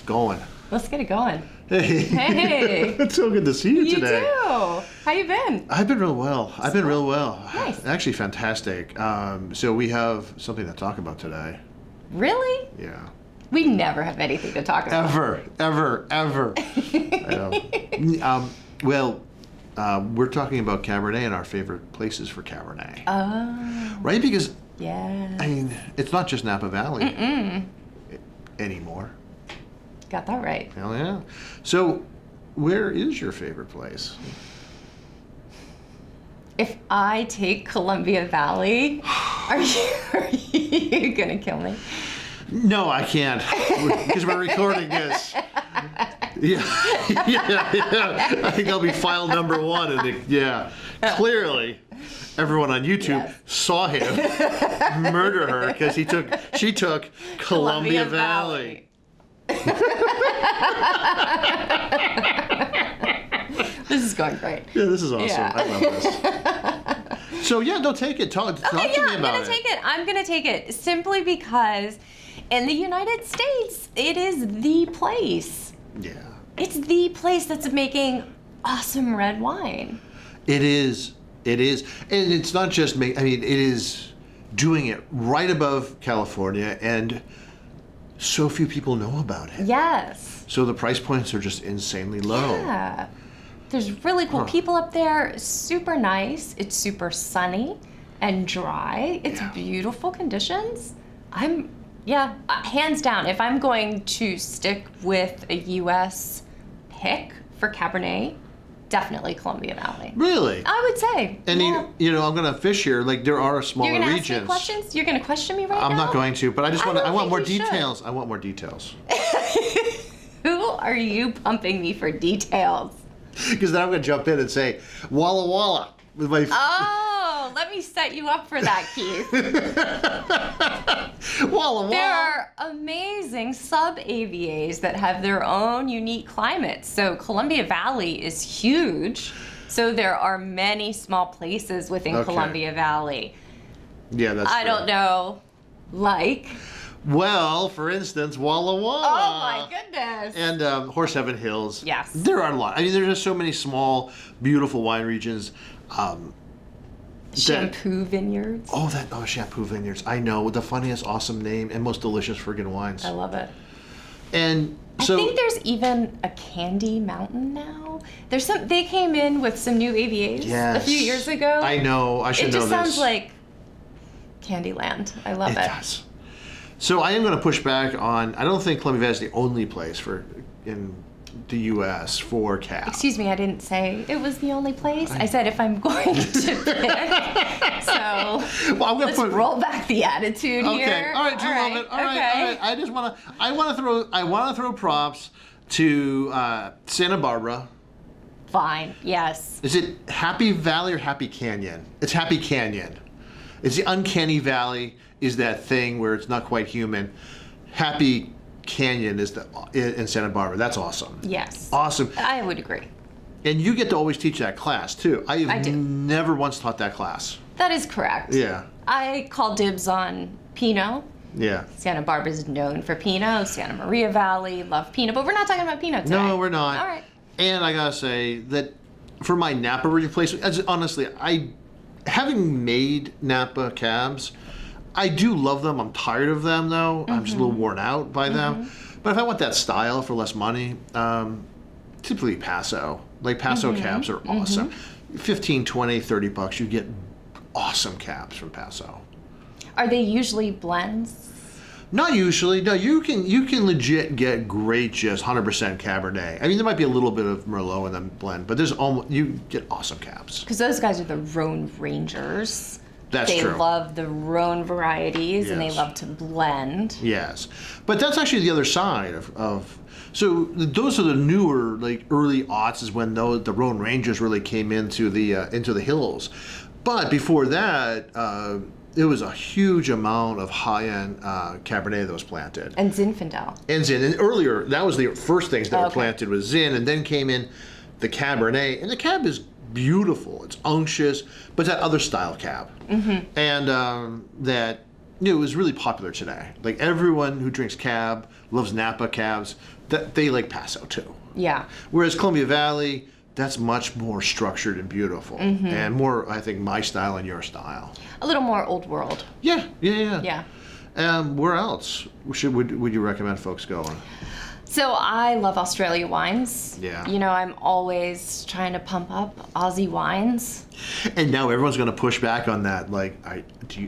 going. Let's get it going. Hey. Hey. It's so good to see you today. You too. How you been? I've been real well. Nice. Actually, fantastic. So we have something to talk about today. Really? Yeah. We never have anything to talk about. Ever. I know. We're talking about Cabernet and our favorite places for Cabernet. Oh. Right? Because, Yeah. I mean, it's not just Napa Valley anymore. Got that right. Hell yeah. So, where is your favorite place? If I take Columbia Valley, are you gonna kill me? No, I can't, because we're recording this. Yeah. I think that'll be file number 1. And clearly, everyone on YouTube saw him murder her because she took Columbia Valley. This is going great. Yeah, this is awesome. Yeah. I love this. So no, take it. Talk to me about it. I'm gonna take it simply because in the United States, it is the place. Yeah. It's the place that's making awesome red wine. It is. And it's not just it is doing it right above California, and so few people know about it. Yes. So the price points are just insanely low. Yeah. There's really cool people up there. Super nice. It's super sunny and dry. It's beautiful conditions. Hands down, if I'm going to stick with a U.S. pick for Cabernet, definitely Columbia Valley. Really? I would say. And I'm going to fish here. Like, there are smaller regions. You're going to regions. ask me questions? You're going to question me right now? I'm not going to, but I want more details. Should. I want more details. Who are you pumping me for details? Because then I'm going to jump in and say, Walla Walla. With my let me set you up for that, Keith. Walla Walla. There are amazing sub-AVAs that have their own unique climates. So Columbia Valley is huge. So there are many small places within Columbia Valley. Yeah, that's I don't know, like... Well, for instance, Walla Walla. Oh my goodness. And Horseheaven Hills. Yes. There are a lot. I mean, there's just so many small, beautiful wine regions. Shampoo Vineyards. Shampoo Vineyards. I know, the funniest, awesome name and most delicious friggin' wines. I love it. And I think there's even a Candy Mountain now. They came in with some new AVAs a few years ago. I know. I should know this. It just sounds like Candyland. I love it. It does. So I am going to push back on. I don't think Columbia Valley is the only place in the U.S. for cab. Excuse me, I didn't say it was the only place. I said if I'm going to pick. So let's roll back the attitude here. Okay, all right, you love it. All right. I want to throw props to Santa Barbara. Fine. Yes. Is it Happy Valley or Happy Canyon? It's Happy Canyon. It's the uncanny valley. Is that thing where it's not quite human. Happy Canyon is in Santa Barbara. That's awesome. Yes. Awesome. I would agree. And you get to always teach that class, too. I do. Never once taught that class. That is correct. Yeah. I call dibs on Pinot. Yeah. Santa Barbara is known for Pinot. Santa Maria Valley, love Pinot. But we're not talking about Pinot today. No, we're not. All right. And I got to say that for my Napa replacement, honestly, having made Napa cabs, I do love them. I'm tired of them, though. I'm just a little worn out by them. But if I want that style for less money, typically Paso. Like Paso cabs are awesome. 15, 20, 30 bucks, you get awesome cabs from Paso. Are they usually blends? Not usually. No, you can legit get great, just 100% Cabernet. I mean, there might be a little bit of Merlot in the blend, but you get awesome cabs. Because those guys are the Rhone Rangers. That's true. They love the Rhone varieties, and they love to blend. Yes. But that's actually the other side of so those are the newer, like, early aughts is when the Rhone Rangers really came into the hills. But before that, it was a huge amount of high-end Cabernet that was planted. And Zinfandel. And earlier, that was the first things that were planted was Zin, and then came in the Cabernet. And the Cab is beautiful. It's unctuous, but it's that other style Cab. And that it was really popular today. Like everyone who drinks cab loves Napa cabs. That they like Paso too. Yeah. Whereas Columbia Valley, that's much more structured and beautiful, and more, I think, my style and your style. A little more old world. Yeah. Yeah. Where else would you recommend folks going? So I love Australia wines. Yeah. You know, I'm always trying to pump up Aussie wines. And now everyone's going to push back on that. Like,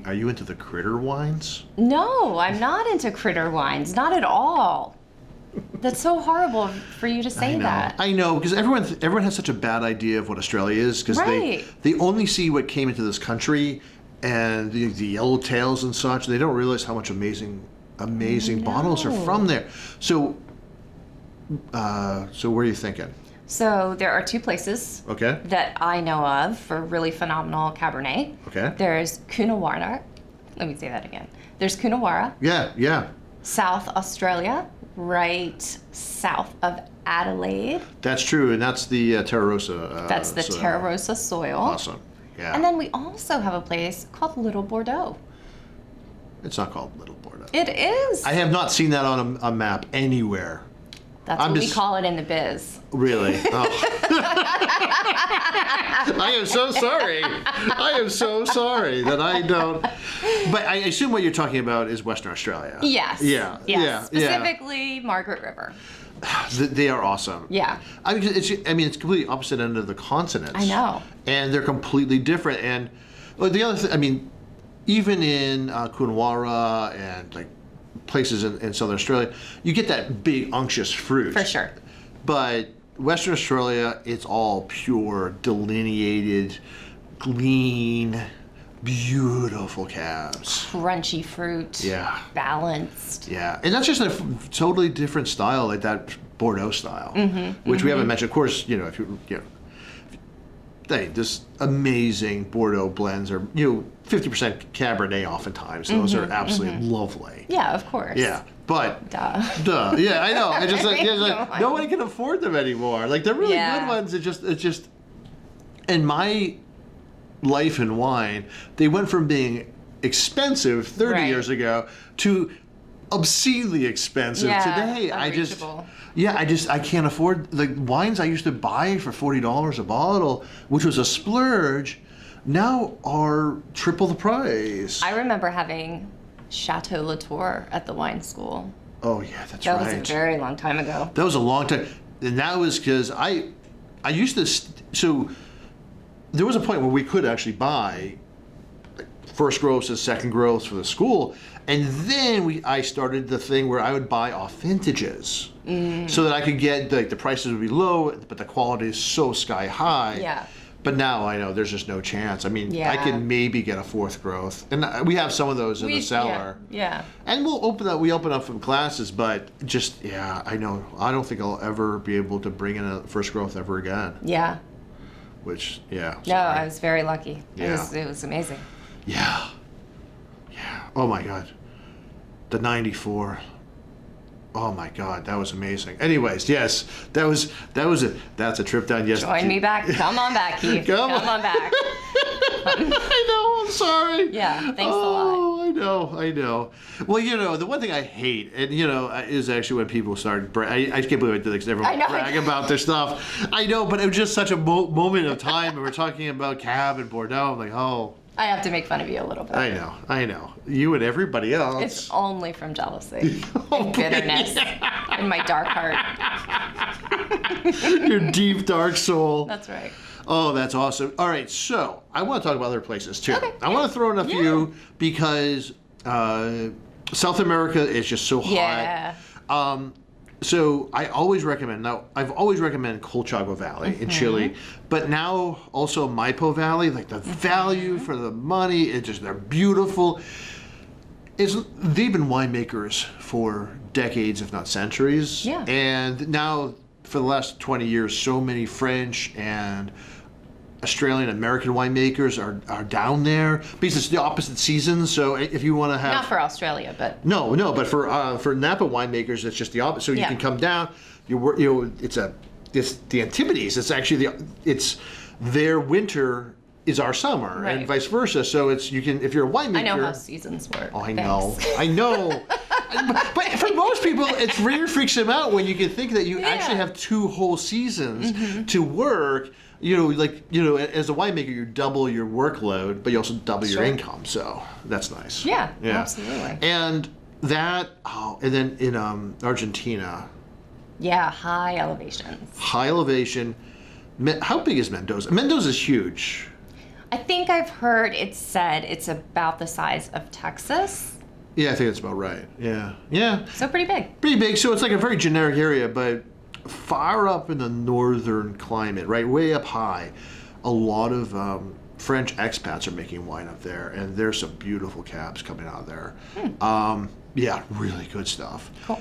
are you into the critter wines? No, I'm not into critter wines. Not at all. That's so horrible for you to say that. I know, because everyone has such a bad idea of what Australia is, because Right. they only see what came into this country and the yellowtails and such. They don't realize how much amazing bottles are from there. So where are you thinking? So there are two places Okay. that I know of for really phenomenal Cabernet. Okay. There's Coonawarra. Let me say that again. There's Coonawarra, Yeah. South Australia, right south of Adelaide. That's true, and that's the Terra Rosa. That's the Terra Rosa soil. Awesome. Yeah. And then we also have a place called Little Bordeaux. It's not called Little Bordeaux. It is. I have not seen that on a map anywhere. That's I'm what we just- call it in the biz. Really? Oh. I am so sorry. I am so sorry that I don't. But I assume what you're talking about is Western Australia. Yes. Yeah. Yes. Yeah. Specifically, Margaret River. They are awesome. Yeah. I mean, it's completely opposite end of the continents. I know. And they're completely different. And the other thing, I mean, even in Coonawarra and like places in Southern Australia, you get that big unctuous fruit. For sure. But Western Australia, it's all pure, delineated, clean, beautiful cabs. Crunchy fruit. Yeah. Balanced. Yeah, and that's just a totally different style, like that Bordeaux style, which we haven't mentioned. Of course, if this amazing Bordeaux blends are 50% Cabernet. Oftentimes, those are absolutely lovely. Yeah, of course. Yeah, but Duh. yeah, I know. I just Come like on. nobody can afford them anymore. Like they're really Yeah. good ones. It's just in my life in wine, they went from being expensive 30 Right. years ago to obscenely expensive Yeah, today. unreachable. I can't afford the wines I used to buy for $40 a bottle, which was a splurge, now are triple the price. I remember having Chateau Latour at the wine school. Oh yeah, that's That right. was a very long time ago. That was a long time, and that was because I used to. So there was a point where we could actually buy like, first growths and second growths for the school, and then I started the thing where I would buy off vintages, so that I could get like the prices would be low, but the quality is so sky high. Yeah. But now I know there's just no chance. I mean, I Yeah. can maybe get a fourth growth, and we have some of those in the cellar. Yeah. And we open up some classes, but just I know I don't think I'll ever be able to bring in a first growth ever again. Yeah. Which No, sorry. I was very lucky. Yeah. It was amazing. Yeah. Oh my God, the '94. Oh my God, that was amazing. Anyways, yes, that's a trip down. Yes, Join me back. Come on back, Keith. Come on. back. I know. I'm sorry. Yeah, thanks a lot. Oh, I know. Well, the one thing I hate, and is actually when people start. I can't believe I did this. Everyone I know. brag about their stuff. I know, but it was just such a moment of time, and we're talking about Cab and Bordeaux. I'm like, oh. I have to make fun of you a little bit. I know. You and everybody else. It's only from jealousy and bitterness in my dark heart. Your deep, dark soul. That's right. Oh, that's awesome. All right, so I want to talk about other places too. Okay, I want to throw in a few because South America is just so hot. Yeah. So I always recommend, now I've always recommended Colchagua Valley in Chile, but now also Maipo Valley, like the value for the money, they're beautiful. They've been winemakers for decades, if not centuries. Yeah. And now for the last 20 years, so many French and Australian American winemakers are down there because it's the opposite season. So if you want to have Not for Australia, but no, but for Napa winemakers, it's just the opposite. So you Yeah. can come down. It's the Antipodes. It's actually it's their winter is our summer, Right. and vice versa. So it's you can if you're a winemaker. I know how seasons work. Oh, I Thanks. know, I know. But for most people, it really freaks them out when you can think that you actually have 2 whole seasons to work. As a winemaker, you double your workload, but you also double your income. So that's nice. Yeah, absolutely. And that, and then in Argentina. Yeah, high elevations. High elevation. How big is Mendoza? Mendoza is huge. I think I've heard it said it's about the size of Texas. Yeah, I think that's about right. Yeah. So pretty big. Pretty big. So it's like a very generic area, but far up in the northern climate, right, way up high, a lot of French expats are making wine up there, and there's some beautiful cabs coming out of there. Yeah, really good stuff. Cool.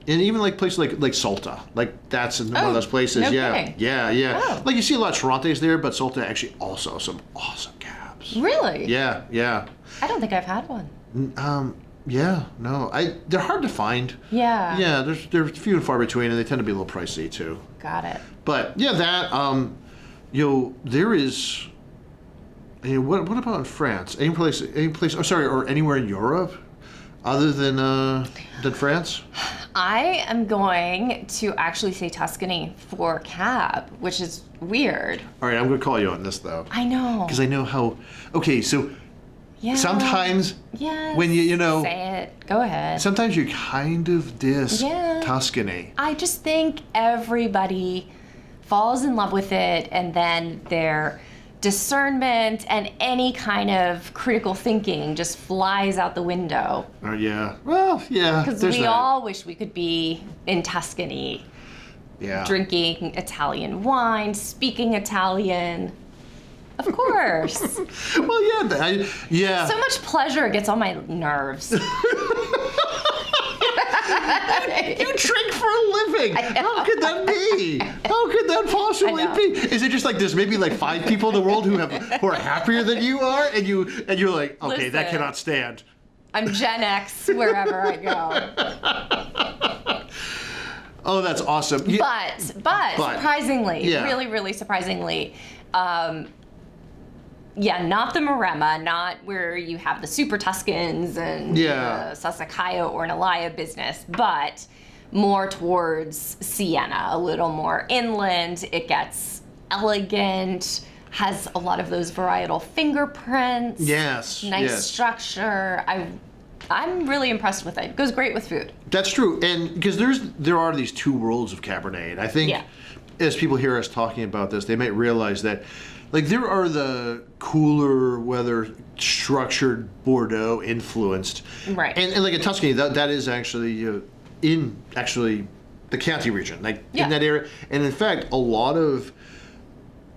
And even like places like Salta, like that's in one of those places. No Yeah. kidding. Yeah. Oh. Like you see a lot of Torontes there, but Salta actually also some awesome cabs. Really? Yeah. I don't think I've had one. Yeah, no, they're hard to find. Yeah. Yeah, they're few and far between, and they tend to be a little pricey too. Got it. But yeah, that there is. What about in France? Any place? Or anywhere in Europe, other than France? I am going to actually say Tuscany for cab, which is weird. All right, I'm going to call you on this though, I know. because I know how. Okay, so Yeah. sometimes Yes. when you know, say it. Go ahead. sometimes you kind of diss Yeah. Tuscany. I just think everybody falls in love with it, and then their discernment and any kind of critical thinking just flies out the window. Yeah. Well, yeah. Because there's we that. all wish we could be in Tuscany, Yeah. drinking Italian wine, speaking Italian. Of course. Well, yeah. So much pleasure gets on my nerves. You drink for a living. How could that be? How could that possibly I know. be? Is it just like there's maybe like 5 people in the world who are happier than you are, and you're like, okay, that Listen. cannot stand. I'm Gen X wherever I go. Oh, that's awesome. But surprisingly, Yeah. really, really surprisingly, not the Maremma, not where you have the super Tuscans and Yeah. the Sassicaia or Nalaya business, but more towards Siena, a little more inland. It gets elegant, has a lot of those varietal fingerprints. Yes. Nice yes. structure. I'm really impressed with it. It goes great with food. That's true, and because there are these 2 worlds of Cabernet, and I think as people hear us talking about this, they might realize that, like, there are the cooler weather, structured Bordeaux influenced, Right. And like in Tuscany, that is actually in the Chianti region, like in that area, and in fact, a lot of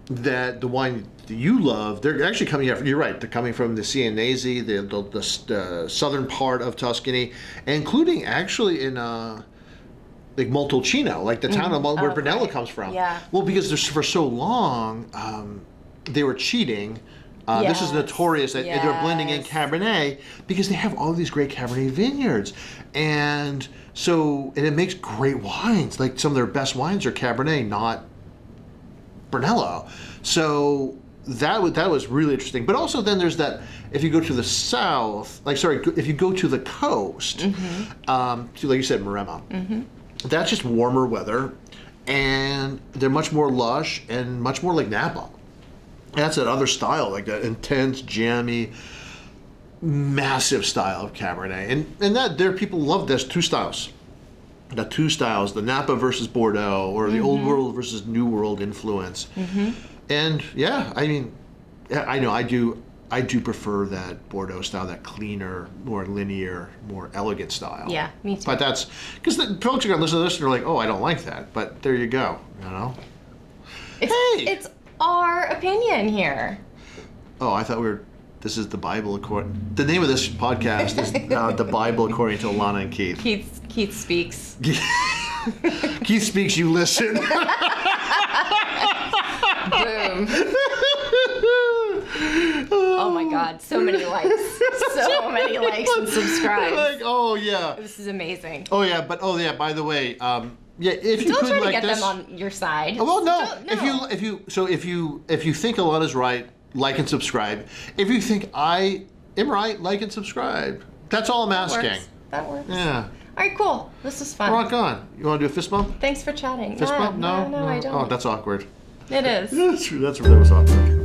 the wine that you love, they're actually coming here. You're right. They're coming from the Sienese, the southern part of Tuscany, including actually in like Montalcino, like the town of where Brunello comes from. Yeah. Well, because for so long they were cheating. This is notorious that they're blending in Cabernet because they have all these great Cabernet vineyards, and it makes great wines. Like some of their best wines are Cabernet, not Brunello. So that was really interesting. But also then there's that, if you go to the south, if you go to the coast, to, like you said, Maremma, that's just warmer weather, and they're much more lush and much more like Napa. And that's that other style, like that intense, jammy, massive style of Cabernet. And that there people love this 2 styles. The 2 styles, the Napa versus Bordeaux, or the Old World versus New World influence. And I mean, I know I do prefer that Bordeaux style, that cleaner, more linear, more elegant style. Yeah, me too. But that's because the folks are gonna listen to this and they're like, oh, I don't like that. But there you go, you know. It's our opinion here. Oh, I thought this is the Bible according. The name of this podcast is the Bible according to Alana and Keith. Keith speaks. Keith speaks, you listen. Boom. Oh my God, so many likes. So many likes and subscribes. Like, oh yeah. This is amazing. Oh yeah, by the way, if you Don't could try to like get this. them on your side. Oh, well, no. Don't- no. If you think Alana's right, like and subscribe. If you think I am right, like and subscribe. That's all I'm asking. That works. Yeah. All right, cool. This is fun. Rock on. You want to do a fist bump? Thanks for chatting. Fist bump? No, I don't. Oh, that's awkward. It is. That's true. That was awkward.